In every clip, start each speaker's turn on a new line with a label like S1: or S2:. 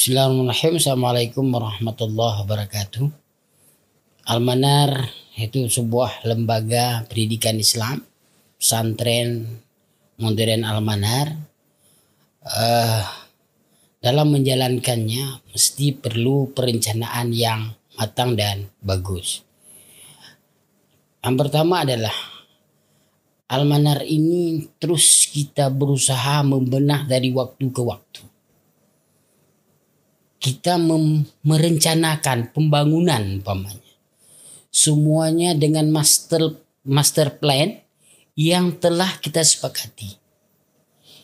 S1: Bismillahirrahmanirrahim. Assalamualaikum warahmatullahi wabarakatuh. Al-Manar itu sebuah lembaga pendidikan Islam, pesantren modern Al-Manar. Dalam menjalankannya mesti perlu perencanaan yang matang dan bagus. Yang pertama adalah Al-Manar ini terus kita berusaha membenah dari waktu ke waktu. Kita merencanakan pembangunan umpamanya. Semuanya dengan master plan yang telah kita sepakati.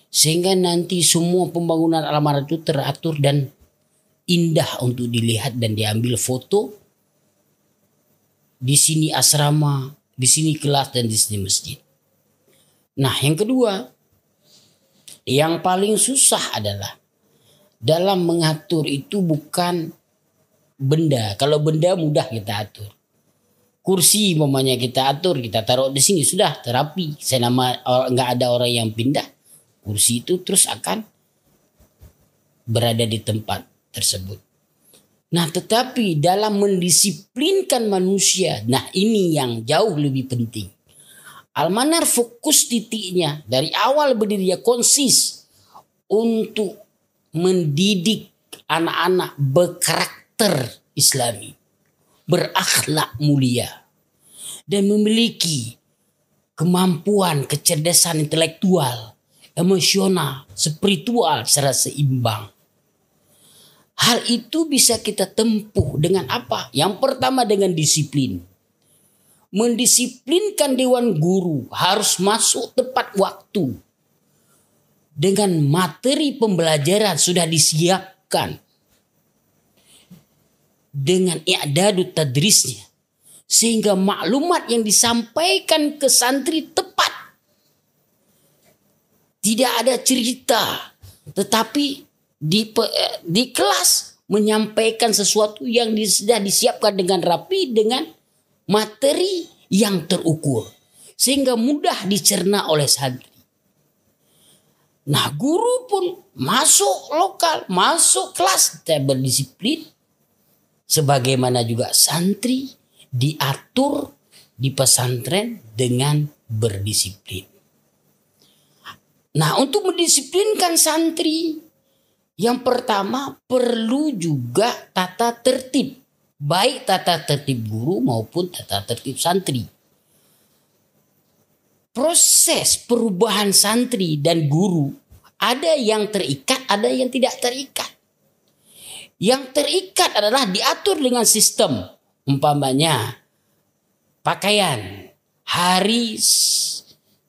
S1: Sehingga nanti semua pembangunan Al-Manar itu teratur dan indah untuk dilihat dan diambil foto. Di sini asrama, di sini kelas, dan di sini masjid. Nah, yang kedua, yang paling susah adalah dalam mengatur itu bukan benda. Kalau benda mudah kita atur. Kursi umpamanya kita atur, kita taruh di sini sudah terapi. Selama nggak ada orang yang pindah, kursi itu terus akan berada di tempat tersebut. Nah, tetapi dalam mendisiplinkan manusia, nah ini yang jauh lebih penting. Al-Manar fokus titiknya dari awal berdirinya konsis untuk mendidik anak-anak berkarakter Islami, berakhlak mulia, dan memiliki kemampuan kecerdasan intelektual, emosional, spiritual secara seimbang. Hal itu bisa kita tempuh dengan apa? Yang pertama dengan disiplin. Mendisiplinkan dewan guru harus masuk tepat waktu. Dengan materi pembelajaran sudah disiapkan. Dengan i'dadut tadrisnya. Sehingga maklumat yang disampaikan ke santri tepat. Tidak ada cerita. Tetapi di kelas menyampaikan sesuatu yang sudah disiapkan dengan rapi. Dengan materi yang terukur. Sehingga mudah dicerna oleh santri. Nah, guru pun masuk lokal, masuk kelas dan berdisiplin. Sebagaimana juga santri diatur di pesantren dengan berdisiplin. Nah, untuk mendisiplinkan santri, yang pertama perlu juga tata tertib. Baik tata tertib guru maupun tata tertib santri. Proses perubahan santri dan guru ada yang terikat, ada yang tidak terikat. Yang terikat adalah diatur dengan sistem. Umpamanya pakaian hari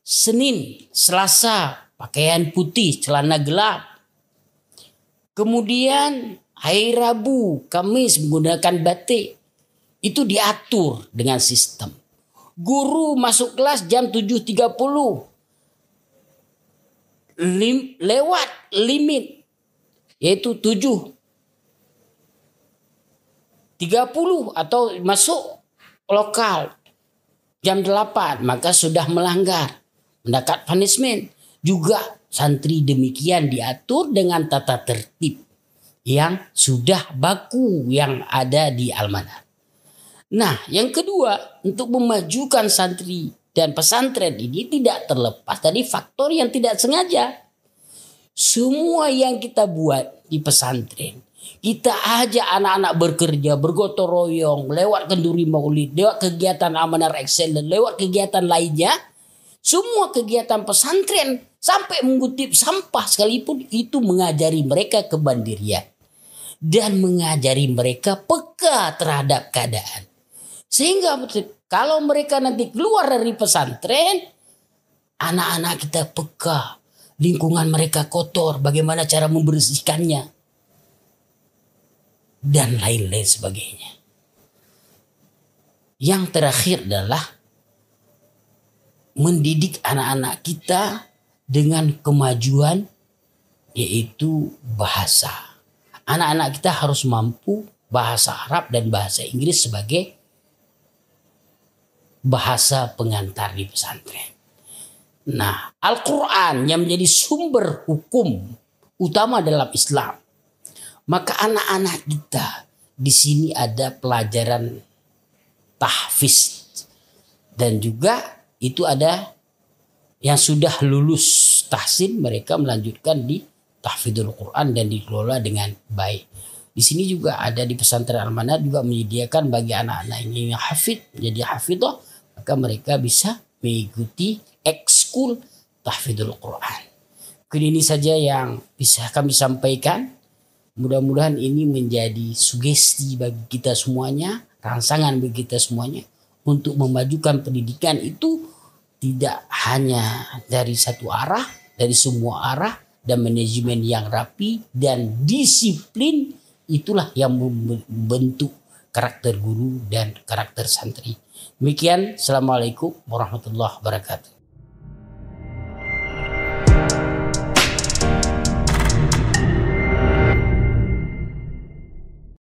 S1: Senin, Selasa pakaian putih, celana gelap. Kemudian hari Rabu, Kamis menggunakan batik. Itu diatur dengan sistem. Guru masuk kelas jam 7.30. Lewat limit. Yaitu 7.30 atau masuk lokal jam 8. Maka sudah melanggar. Mendapat punishment. Juga santri demikian diatur dengan tata tertib. Yang sudah baku yang ada di Al-Manar. Nah, yang kedua, untuk memajukan santri dan pesantren ini tidak terlepas dari faktor yang tidak sengaja. Semua yang kita buat di pesantren, kita ajak anak-anak bekerja, bergotong royong, lewat kenduri maulid, lewat kegiatan Al-Manar Excellent, lewat kegiatan lainnya, semua kegiatan pesantren sampai mengutip sampah sekalipun itu mengajari mereka kemandirian dan mengajari mereka peka terhadap keadaan. Sehingga kalau mereka nanti keluar dari pesantren, anak-anak kita peka. Lingkungan mereka kotor, bagaimana cara membersihkannya. Dan lain-lain sebagainya. Yang terakhir adalah mendidik anak-anak kita dengan kemajuan yaitu bahasa. Anak-anak kita harus mampu bahasa Arab dan bahasa Inggris sebagai bahasa pengantar di pesantren. Nah, Al-Quran yang menjadi sumber hukum utama dalam Islam Maka anak-anak kita di sini ada pelajaran tahfiz dan juga itu ada yang sudah lulus tahsin, mereka melanjutkan di tahfidzul Quran dan dikelola dengan baik. Di sini juga ada di pesantren Al-Manat juga menyediakan bagi anak-anak ini yang hafid jadi hafidhah, maka mereka bisa mengikuti ekskul tahfidzul Quran. Mungkin ini saja yang bisa kami sampaikan. Mudah-mudahan ini menjadi sugesti bagi kita semuanya, rangsangan bagi kita semuanya untuk memajukan pendidikan itu tidak hanya dari satu arah, dari semua arah, dan manajemen yang rapi dan disiplin itulah yang membentuk karakter guru dan karakter santri. Demikian, Assalamualaikum warahmatullahi wabarakatuh.